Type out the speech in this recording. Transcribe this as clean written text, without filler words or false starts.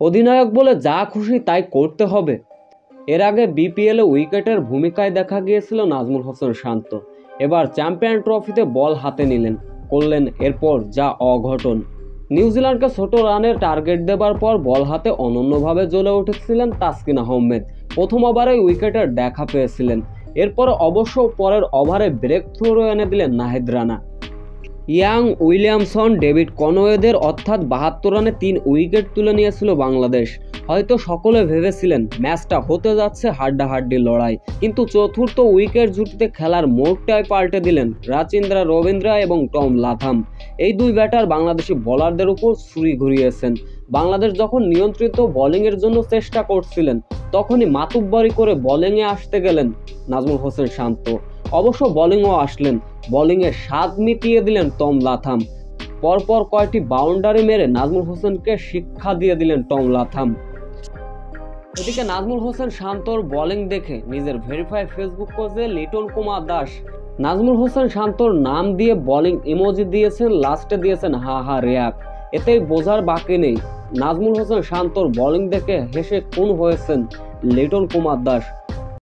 অধিনায়ক বলে যা খুশি তাই করতে হবে। এর আগে বিপিএলে উইকেটের ভূমিকায় দেখা গিয়েছিল নাজমুল হোসেন শান্ত। এবার চ্যাম্পিয়ন ট্রফিতে বল হাতে করলেন এরপর যা অঘটন। নিউজিল্যান্ডকে ছোট রানের টার্গেট দেবার পর বল হাতে অনন্যভাবে জ্বলে উঠেছিলেন তাসকিন আহমেদ। প্রথম ওভারেই উইকেটের দেখা পেয়েছিলেন। এরপর অবশ্য পরের ওভারে ব্রেক থ্রো এনে দিলেন Nahid Rana. Young, Williamson, David কনওয়েদের অর্থাৎ 72 রানে 3 উইকেট তুলে নিয়েছিল বাংলাদেশ। হয়তো সকলে ভেবেছিলেন ম্যাচটা হতে যাচ্ছে হাড্ডাহাড্ডি লড়াই, কিন্তু চতুর্থ উইকেট জুটিতে খেলার মোড়টাই পাল্টে দিলেন রাচিন্দ্রা রবীন্দ্রা এবং টম লাথাম। এই দুই ব্যাটার বাংলাদেশি বোলারদের উপর ছুরি ঘুরিয়েছেন। বাংলাদেশ যখন নিয়ন্ত্রিত বোলিংয়ের জন্য চেষ্টা করছিলেন, তখনই মাতুব্বরি করে বোলিংয়ে আসতে গেলেন নাজমুল হোসেন শান্ত। অবশ্য বোলিংও আসলেন, বোলিংয়ে স্বাদ মিটিয়ে দিলেন টম লাথাম। পরপর কয়েকটি বাউন্ডারি মেরে নাজমুল হোসেনকে শিক্ষা দিয়ে দিলেন টম লাথাম। এদিকে নাজমুল হোসেন শান্তর বোলিং দেখে নিজের ভেরিফাই ফেসবুক পেজে লিটন কুমার দাস নাজমুল হোসেন শান্তর নাম দিয়ে বোলিং ইমোজি দিয়েছেন, লাস্টে দিয়েছেন হা হা রিয়াক। এতেই বোঝার বাকি নেই নাজমুল হোসেন শান্তর বোলিং দেখে হেসে খুন হয়েছেন লিটন কুমার দাস।